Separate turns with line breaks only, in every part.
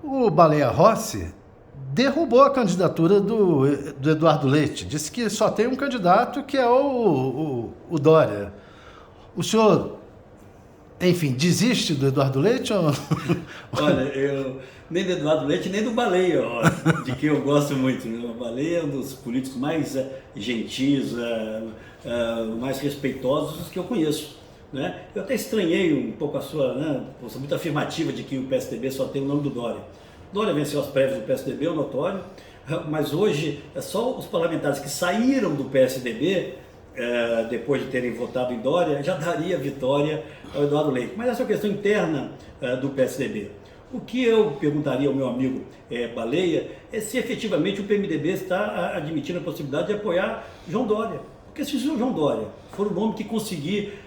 O Baleia Rossi derrubou a candidatura do Eduardo Leite. Disse que só tem um candidato, que é o Dória. O senhor, enfim, desiste do Eduardo Leite? Ou...
Olha, eu nem do Eduardo Leite, nem do Baleia, ó, de quem eu gosto muito. Né? O Baleia é um dos políticos mais gentis, mais respeitosos que eu conheço. Né? Eu até estranhei um pouco a sua, né, muito afirmativa de que o PSDB só tem o nome do Dória. Dória venceu as prévias do PSDB, é notório, mas hoje é só os parlamentares que saíram do PSDB, depois de terem votado em Dória, já daria vitória ao Eduardo Leite. Mas essa é uma questão interna do PSDB. O que eu perguntaria ao meu amigo Baleia é se efetivamente o PMDB está admitindo a possibilidade de apoiar João Dória. Porque se o João Dória for o nome que conseguir,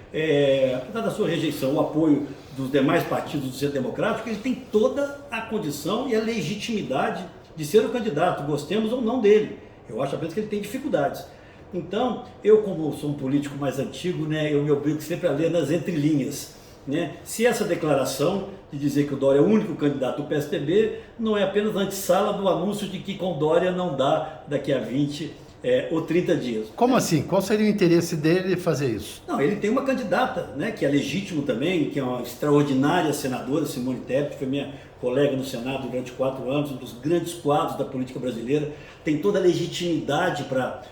apesar da sua rejeição, o apoio dos demais partidos do Centro Democrático, ele tem toda a condição e a legitimidade de ser o candidato, gostemos ou não dele. Eu acho apenas que ele tem dificuldades. Então, eu como sou um político mais antigo, né, eu me obrigo sempre a ler nas entrelinhas. Né? Se essa declaração de dizer que o Dória é o único candidato do PSDB não é apenas antessala do anúncio de que com Dória não dá daqui a 20 ou 30 dias.
Como assim? Qual seria o interesse dele em fazer isso?
Não, ele tem uma candidata, né, que é legítimo também, que é uma extraordinária senadora, Simone Tebet, que foi minha colega no Senado durante 4 anos, um dos grandes quadros da política brasileira, tem toda a legitimidade para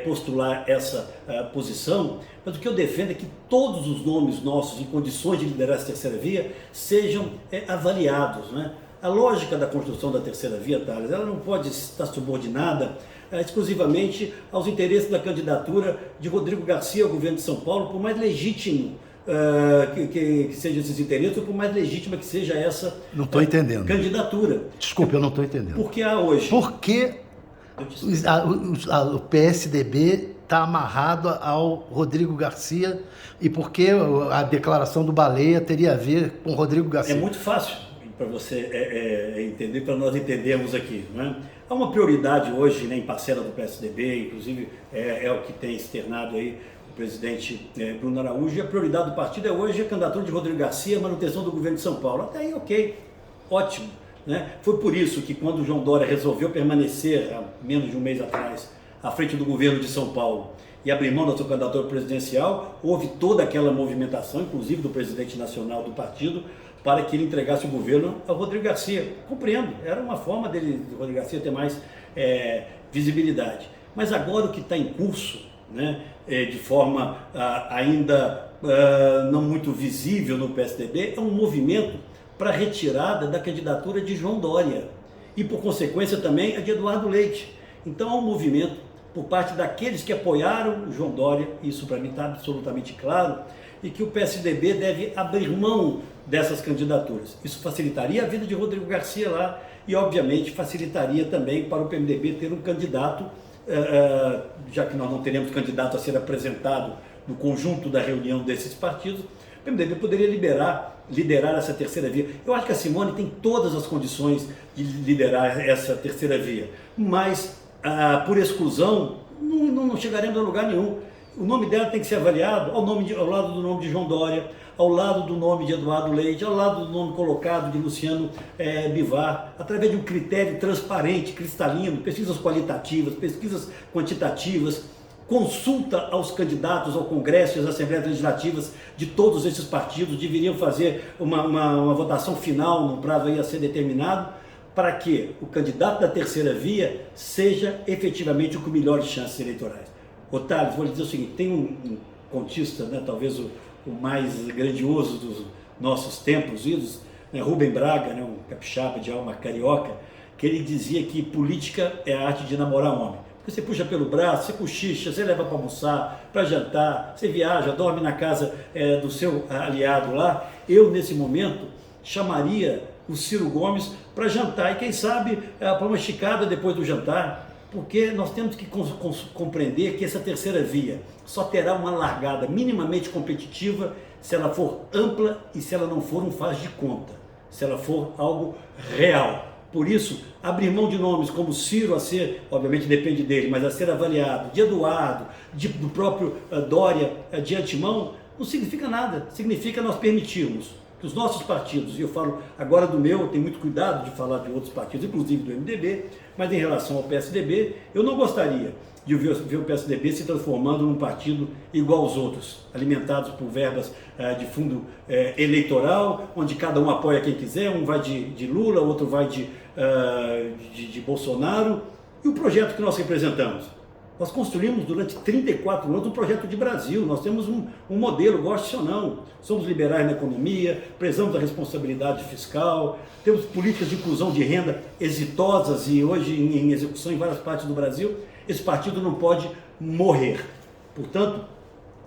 postular essa posição, mas o que eu defendo é que todos os nomes nossos em condições de liderar essa terceira via sejam avaliados. Né? A lógica da construção da terceira via, Thales, ela não pode estar subordinada exclusivamente aos interesses da candidatura de Rodrigo Garcia ao governo de São Paulo, por mais legítimo que sejam esses interesses, ou por mais legítima que seja essa
não estou entendendo.
Candidatura.
Desculpe, eu não estou entendendo.
Porque há hoje...
Por que o PSDB está amarrado ao Rodrigo Garcia e por que a declaração do Baleia teria a ver com Rodrigo Garcia?
É muito fácil para você entender, para nós entendermos aqui. Não é? Há uma prioridade hoje, né, em parcela do PSDB, inclusive é o que tem externado aí o presidente Bruno Araújo, e a prioridade do partido é hoje a candidatura de Rodrigo Garcia, a manutenção do governo de São Paulo. Até aí, ok, ótimo. Né? Foi por isso que quando o João Dória resolveu permanecer, há menos de um mês atrás, à frente do governo de São Paulo e abrir mão da sua candidatura presidencial, houve toda aquela movimentação, inclusive do presidente nacional do partido, para que ele entregasse o governo ao Rodrigo Garcia. Compreendo, era uma forma do Rodrigo Garcia ter mais visibilidade. Mas agora o que está em curso, né, de forma ainda não muito visível no PSDB, é um movimento para a retirada da candidatura de João Dória e, por consequência, também a de Eduardo Leite. Então, há um movimento por parte daqueles que apoiaram o João Dória, isso para mim está absolutamente claro, e que o PSDB deve abrir mão dessas candidaturas. Isso facilitaria a vida de Rodrigo Garcia lá e, obviamente, facilitaria também para o PMDB ter um candidato, já que nós não teremos candidato a ser apresentado no conjunto da reunião desses partidos, o PMDB poderia liderar essa terceira via. Eu acho que a Simone tem todas as condições de liderar essa terceira via, mas por exclusão não chegaremos a lugar nenhum. O nome dela tem que ser avaliado ao lado do nome de João Dória, ao lado do nome de Eduardo Leite, ao lado do nome colocado de Luciano Bivar, através de um critério transparente, cristalino, pesquisas qualitativas, pesquisas quantitativas, consulta aos candidatos ao Congresso e às Assembleias Legislativas de todos esses partidos, deveriam fazer uma votação final num prazo aí a ser determinado, para que o candidato da terceira via seja efetivamente o com melhores chances eleitorais. Thales, vou lhe dizer o seguinte, tem um contista, né, talvez o mais grandioso dos nossos tempos, né, Rubem Braga, né, um capixaba de alma carioca, que ele dizia que política é a arte de namorar homem. Porque você puxa pelo braço, você cochicha, você leva para almoçar, para jantar, você viaja, dorme na casa do seu aliado lá. Eu, nesse momento, chamaria o Ciro Gomes para jantar e, quem sabe, para uma esticada depois do jantar, porque nós temos que compreender que essa terceira via só terá uma largada minimamente competitiva se ela for ampla e se ela não for um faz de conta, se ela for algo real. Por isso, abrir mão de nomes como Ciro a ser, obviamente depende dele, mas a ser avaliado, de Eduardo, do próprio Dória de antemão, não significa nada. Significa nós permitirmos que que os nossos partidos, e eu falo agora do meu, eu tenho muito cuidado de falar de outros partidos, inclusive do MDB, mas em relação ao PSDB, eu não gostaria de ver o PSDB se transformando num partido igual aos outros, alimentados por verbas de fundo eleitoral, onde cada um apoia quem quiser, um vai de Lula, outro vai de Bolsonaro, e o projeto que nós representamos. Nós construímos durante 34 anos um projeto de Brasil, nós temos um modelo, goste ou não, somos liberais na economia, prezamos a responsabilidade fiscal, temos políticas de inclusão de renda exitosas e hoje em execução em várias partes do Brasil. Esse partido não pode morrer. Portanto,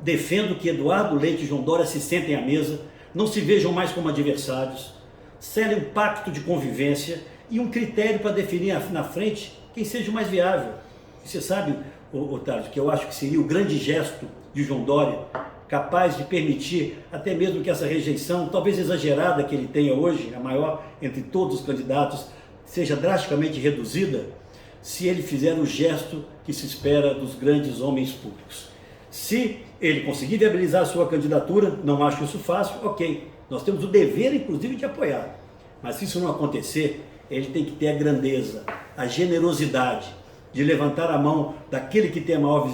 defendo que Eduardo Leite e João Dória se sentem à mesa, não se vejam mais como adversários, selem um pacto de convivência e um critério para definir na frente quem seja o mais viável. Você sabe, Otávio, que eu acho que seria o grande gesto de João Dória, capaz de permitir até mesmo que essa rejeição, talvez exagerada que ele tenha hoje, a maior entre todos os candidatos, seja drasticamente reduzida, se ele fizer o gesto que se espera dos grandes homens públicos. Se ele conseguir viabilizar a sua candidatura, não acho isso fácil, ok, nós temos o dever, inclusive, de apoiar. Mas se isso não acontecer, ele tem que ter a grandeza, a generosidade de levantar a mão daquele que tem a maior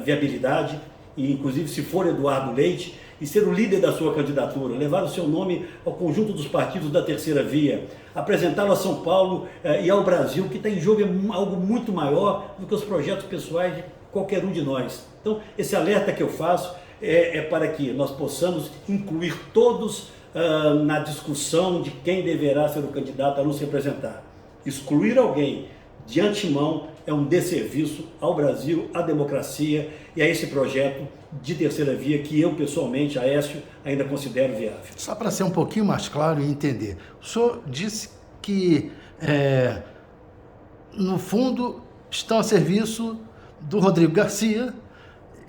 viabilidade, e inclusive se for Eduardo Leite, e ser o líder da sua candidatura, levar o seu nome ao conjunto dos partidos da terceira via, apresentá-lo a São Paulo e ao Brasil, que está em jogo algo muito maior do que os projetos pessoais de qualquer um de nós. Então, esse alerta que eu faço é para que nós possamos incluir todos na discussão de quem deverá ser o candidato a nos representar. Excluir alguém de antemão é um desserviço ao Brasil, à democracia e a esse projeto de terceira via que eu, pessoalmente, Aécio, ainda considero viável.
Só para ser um pouquinho mais claro e entender, o senhor disse que, no fundo, estão a serviço do Rodrigo Garcia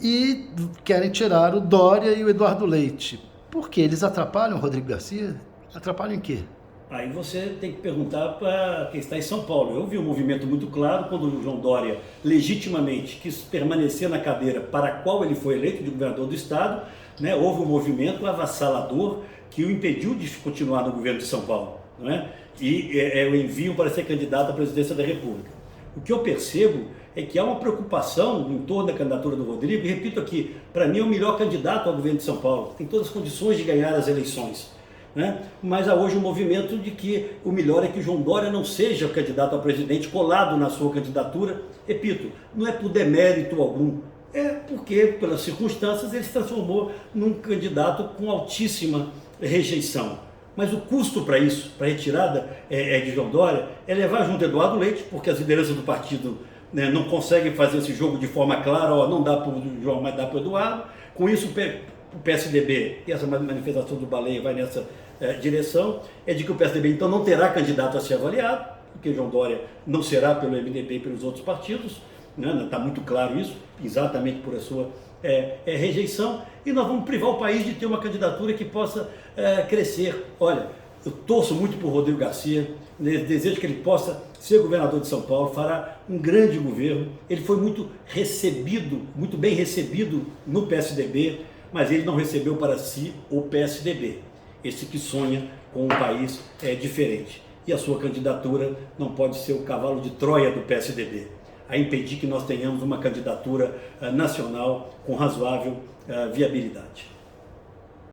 e querem tirar o Dória e o Eduardo Leite. Por quê? Eles atrapalham o Rodrigo Garcia? Atrapalham em quê?
Aí você tem que perguntar para quem está em São Paulo. Eu vi um movimento muito claro quando o João Dória legitimamente quis permanecer na cadeira para a qual ele foi eleito de governador do estado, né? Houve um movimento avassalador que o impediu de continuar no governo de São Paulo, não é? E o envio para ser candidato à presidência da República. O que eu percebo é que há uma preocupação em torno da candidatura do Rodrigo, e repito aqui, para mim é o melhor candidato ao governo de São Paulo, tem todas as condições de ganhar as eleições. Né? Mas há hoje um movimento de que o melhor é que João Dória não seja candidato a presidente colado na sua candidatura. Repito, não é por demérito algum, é porque, pelas circunstâncias, ele se transformou num candidato com altíssima rejeição. Mas o custo para isso, para a retirada de João Dória, é levar junto Eduardo Leite, porque as lideranças do partido, né, não conseguem fazer esse jogo de forma clara, ó, não dá para o João, mas dá para o Eduardo. Com isso, o PSDB, e essa manifestação do Baleia vai nessa direção, é de que o PSDB então não terá candidato a ser avaliado, porque João Dória não será pelo MDB e pelos outros partidos, né? Está muito claro isso, exatamente por a sua rejeição, e nós vamos privar o país de ter uma candidatura que possa crescer. Olha, eu torço muito por Rodrigo Garcia, desejo que ele possa ser governador de São Paulo, fará um grande governo. Ele foi muito bem recebido no PSDB, mas ele não recebeu para si o PSDB, esse que sonha com um país diferente. E a sua candidatura não pode ser o cavalo de Troia do PSDB, a impedir que nós tenhamos uma candidatura nacional com razoável viabilidade.